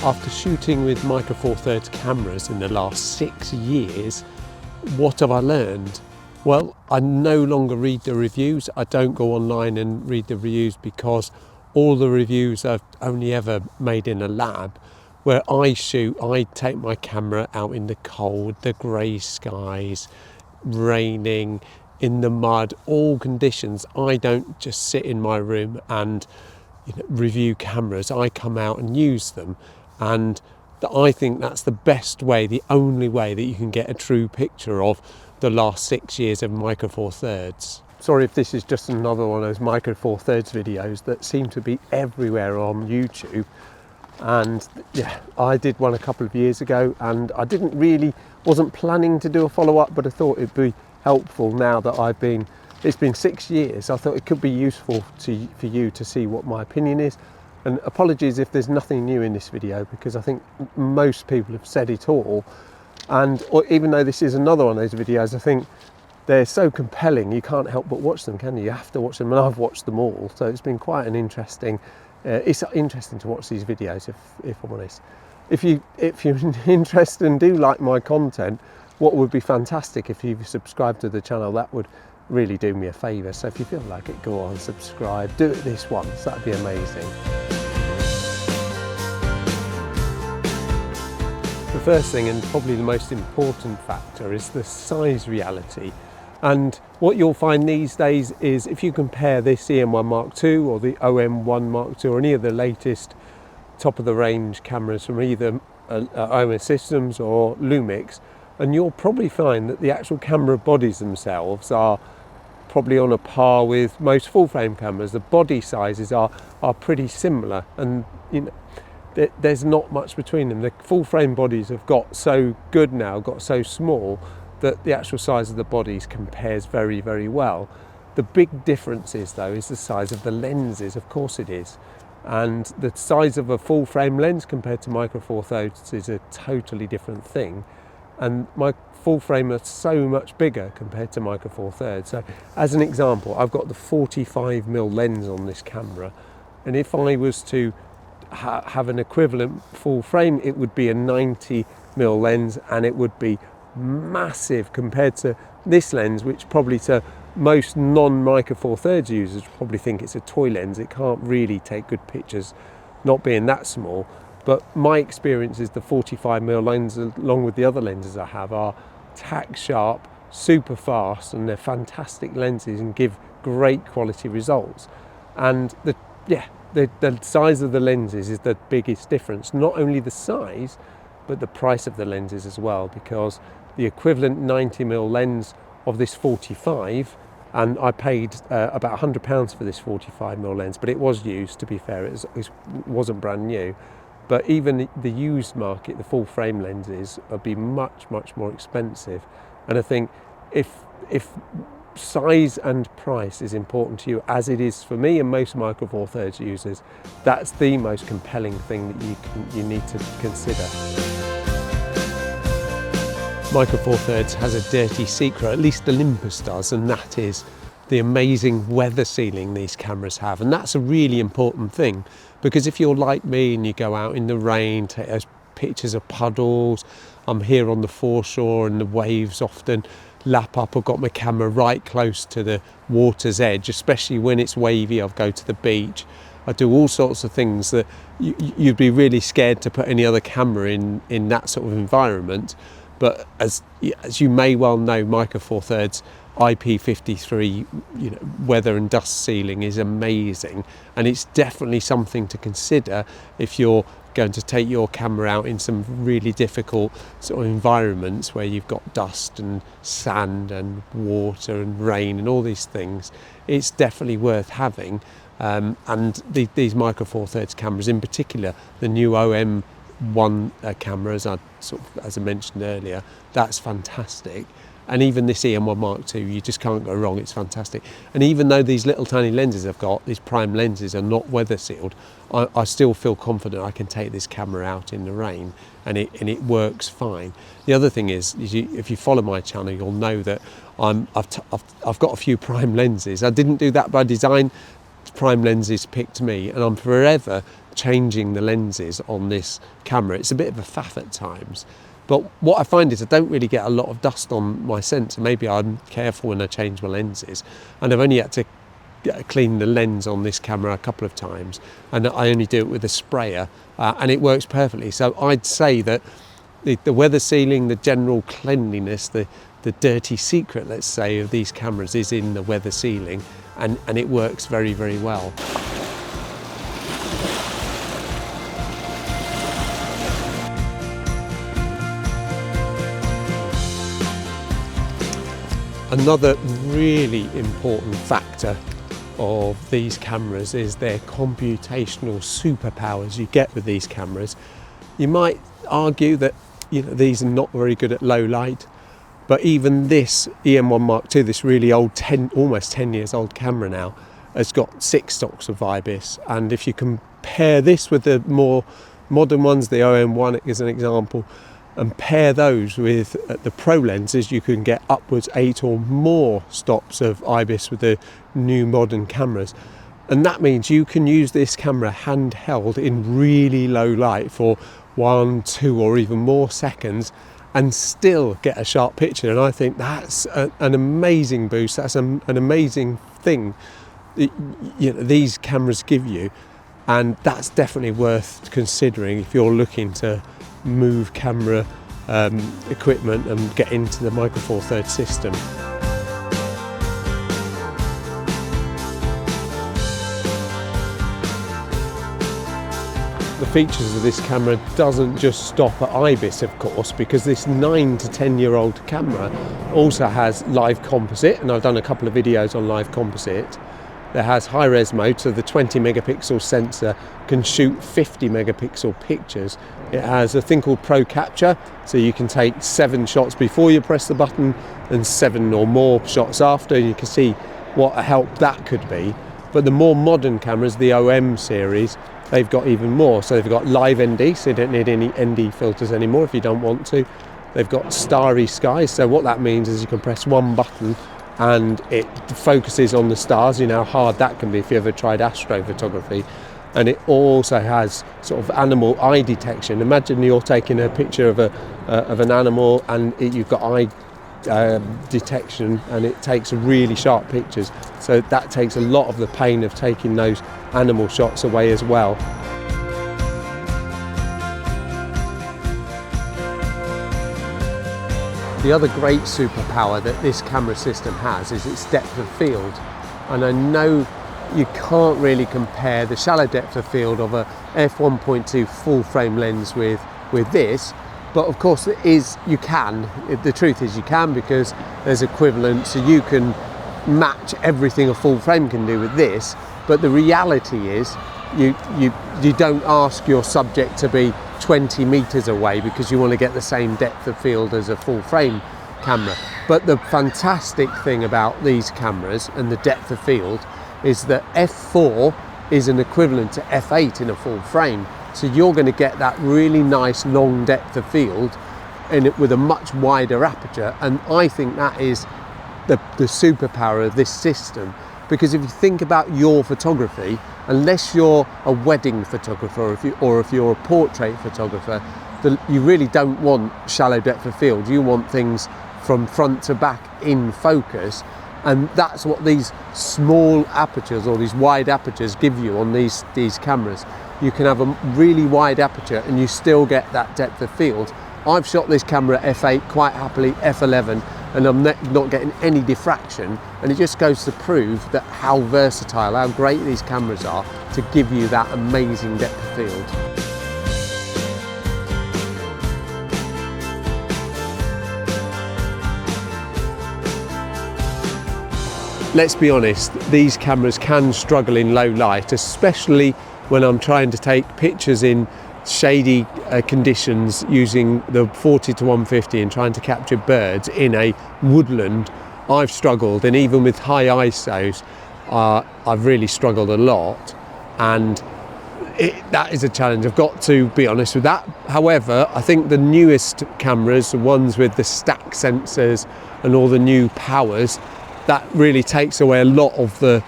After shooting with Micro Four Thirds cameras in the last 6 years, what have I learned? Well, I no longer read the reviews. I don't go online and read the reviews because all the reviews I've only ever made in a lab. Where I shoot, I take my camera out in the cold, the grey skies, raining, in the mud, all conditions. I don't just sit in my room and review cameras. I come out and use them, and I think that's the best way, the only way that you can get a true picture of the last 6 years of Micro Four Thirds. Sorry if this is just another one of those Micro Four Thirds videos that seem to be everywhere on YouTube. And yeah, I did one a couple of years ago, and I wasn't planning to do a follow-up, but I thought it'd be helpful now that it's been 6 years. I thought it could be useful for you to see what my opinion is. And apologies if there's nothing new in this video, because I think most people have said it all. And even though this is another one of those videos, I think they're so compelling you can't help but watch them, can you? You have to watch them, and I've watched them all. So it's been quite an interesting. It's interesting to watch these videos, if I'm honest. If you're interested and do like my content, what would be fantastic if you subscribe to the channel. That would really do me a favour. So if you feel like it, go on, subscribe. Do it this once. That'd be amazing. The first thing, and probably the most important factor, is the size reality. And what you'll find these days is if you compare this EM1 Mark II or the OM1 Mark II or any of the latest top of the range cameras from either IBIS Systems or Lumix, and you'll probably find that the actual camera bodies themselves are probably on a par with most full frame cameras. The body sizes are pretty similar, and there's not much between them. The full frame bodies have got so good now, got so small, that the actual size of the bodies compares very, very well. The big difference is, though, is the size of the lenses. Of course it is. And the size of a full frame lens compared to Micro Four Thirds is a totally different thing. And my full frame are so much bigger compared to Micro Four Thirds. So as an example, I've got the 45mm lens on this camera. And if I was to have an equivalent full frame, it would be a 90mm lens, and it would be massive compared to this lens, which probably to most non-Micro Four Thirds users probably think it's a toy lens. It can't really take good pictures not being that small. But my experience is the 45mm lens, along with the other lenses I have, are tack sharp, super fast, and they're fantastic lenses and give great quality results. And the size of the lenses is the biggest difference. Not only the size, but the price of the lenses as well, because the equivalent 90mm lens of this 45, and I paid about £100 for this 45mm lens, but it was used, to be fair, it wasn't brand new. But even the used market, the full frame lenses, would be much, much more expensive. And I think if size and price is important to you, as it is for me and most Micro Four Thirds users, that's the most compelling thing that you need to consider. Micro Four Thirds has a dirty secret, at least Olympus does, and that is the amazing weather sealing these cameras have. And that's a really important thing, because if you're like me and you go out in the rain, take those pictures of puddles, I'm here on the foreshore and the waves often lap up. I've got my camera right close to the water's edge, especially when it's wavy. I'll go to the beach. I do all sorts of things that you'd be really scared to put any other camera in that sort of environment. But as you may well know, Micro Four Thirds IP53 weather and dust sealing is amazing, and it's definitely something to consider if you're going to take your camera out in some really difficult sort of environments where you've got dust and sand and water and rain and all these things. It's definitely worth having, and these Micro Four Thirds cameras, in particular the new OM1 cameras, as I mentioned earlier, that's fantastic. And even this EM1 Mark II, you just can't go wrong. It's fantastic. And even though these little tiny lenses I've got, these prime lenses, are not weather sealed, I still feel confident I can take this camera out in the rain, and it works fine. The other thing is if you follow my channel, you'll know that I've got a few prime lenses. I didn't do that by design. Prime lenses picked me, and I'm forever changing the lenses on this camera. It's a bit of a faff at times, but what I find is I don't really get a lot of dust on my sensor. Maybe I'm careful when I change my lenses, and I've only had to clean the lens on this camera a couple of times, and I only do it with a sprayer, and it works perfectly. So I'd say that the weather sealing, the general cleanliness, the dirty secret, let's say, of these cameras is in the weather sealing, and it works very, very well. Another really important factor of these cameras is their computational superpowers you get with these cameras. You might argue that these are not very good at low light, but even this EM1 Mark II, this really old, almost 10 years old camera now, has got 6 stocks of IBIS. And if you compare this with the more modern ones, the OM1 is an example, and pair those with the pro lenses, you can get upwards 8 or more stops of IBIS with the new modern cameras. And that means you can use this camera handheld in really low light for 1, 2 or even more seconds and still get a sharp picture. And I think that's an amazing boost. That's an amazing thing that, these cameras give you, and that's definitely worth considering if you're looking to move camera equipment and get into the Micro Four Thirds system. The features of this camera doesn't just stop at IBIS, of course, because this 9 to 10 year old camera also has live composite, and I've done a couple of videos on live composite. It has high res mode, so the 20 megapixel sensor can shoot 50 megapixel pictures. It has a thing called Pro Capture, so you can take 7 shots before you press the button and 7 or more shots after. You can see what a help that could be. But the more modern cameras, the OM series, they've got even more. So they've got live ND, so you don't need any ND filters anymore if you don't want to. They've got starry skies, so what that means is you can press one button and it focuses on the stars. You know how hard that can be if you ever tried astrophotography. And it also has sort of animal eye detection. Imagine you're taking a picture of an animal, and you've got eye detection, and it takes really sharp pictures. So that takes a lot of the pain of taking those animal shots away as well. The other great superpower that this camera system has is its depth of field. And I know you can't really compare the shallow depth of field of a f1.2 full frame lens with this, but of course you can. The truth is you can, because there's equivalent, so you can match everything a full frame can do with this. But the reality is you don't ask your subject to be 20 meters away because you want to get the same depth of field as a full frame camera. But the fantastic thing about these cameras and the depth of field is that f4 is an equivalent to f8 in a full frame. So you're going to get that really nice long depth of field in it with a much wider aperture. And I think that is the superpower of this system. Because if you think about your photography, unless you're a wedding photographer or if you're a portrait photographer, you really don't want shallow depth of field. You want things from front to back in focus, and that's what these small apertures or these wide apertures give you on these cameras. You can have a really wide aperture and you still get that depth of field. I've shot this camera f8 quite happily, f11, and I'm not getting any diffraction, and it just goes to prove that how versatile, how great these cameras are to give you that amazing depth of field. Let's be honest, these cameras can struggle in low light, especially when I'm trying to take pictures in shady conditions using the 40 to 150 and trying to capture birds in a woodland. I've struggled, and even with high ISOs I've really struggled a lot, and that is a challenge. I've got to be honest with that. However, I think the newest cameras, the ones with the stack sensors and all the new powers, that really takes away a lot of the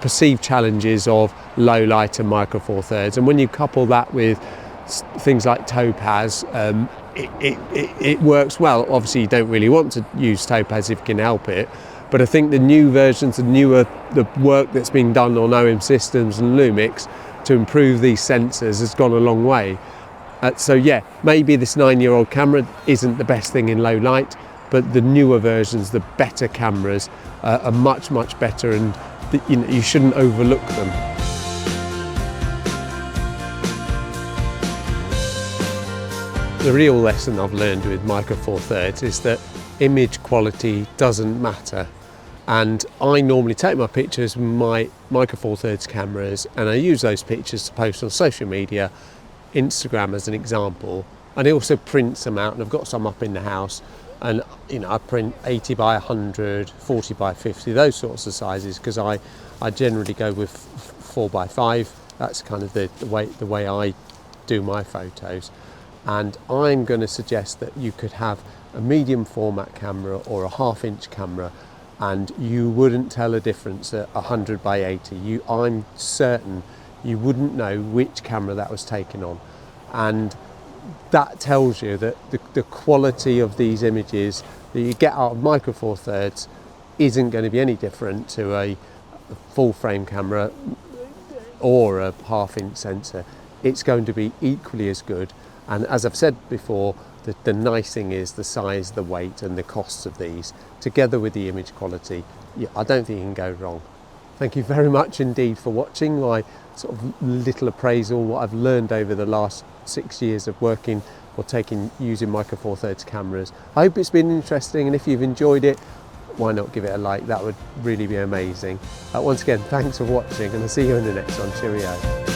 perceived challenges of low light and micro four thirds. And when you couple that with things like topaz, it works well. Obviously you don't really want to use topaz if you can help it, but I think the new versions, the work that's being done on OM systems and Lumix to improve these sensors has gone a long way. So yeah, maybe this 9-year-old camera isn't the best thing in low light, but the newer versions, the better cameras, are much better, and you shouldn't overlook them. The real lesson I've learned with micro four thirds is that image quality doesn't matter. And I normally take my pictures with my micro four thirds cameras, and I use those pictures to post on social media, Instagram as an example, and I also print some out, and I've got some up in the house, and I print 80 by 100, 40 by 50, those sorts of sizes, because I generally go with 4 by 5. That's kind of the way I do my photos. And I'm going to suggest that you could have a medium format camera or a 1/2 inch camera, and you wouldn't tell a difference at 100 by 80. I'm certain you wouldn't know which camera that was taken on, and that tells you that the quality of these images that you get out of micro four thirds isn't going to be any different to a full frame camera or a 1/2 inch sensor. It's going to be equally as good, and as I've said before, the nice thing is the size, the weight and the costs of these, together with the image quality. I don't think you can go wrong. Thank you very much indeed for watching my sort of little appraisal, what I've learned over the last 6 years of working or using micro four thirds cameras. I hope it's been interesting, and if you've enjoyed it, why not give it a like? That would really be amazing. Once again, thanks for watching, and I'll see you in the next one. Cheerio.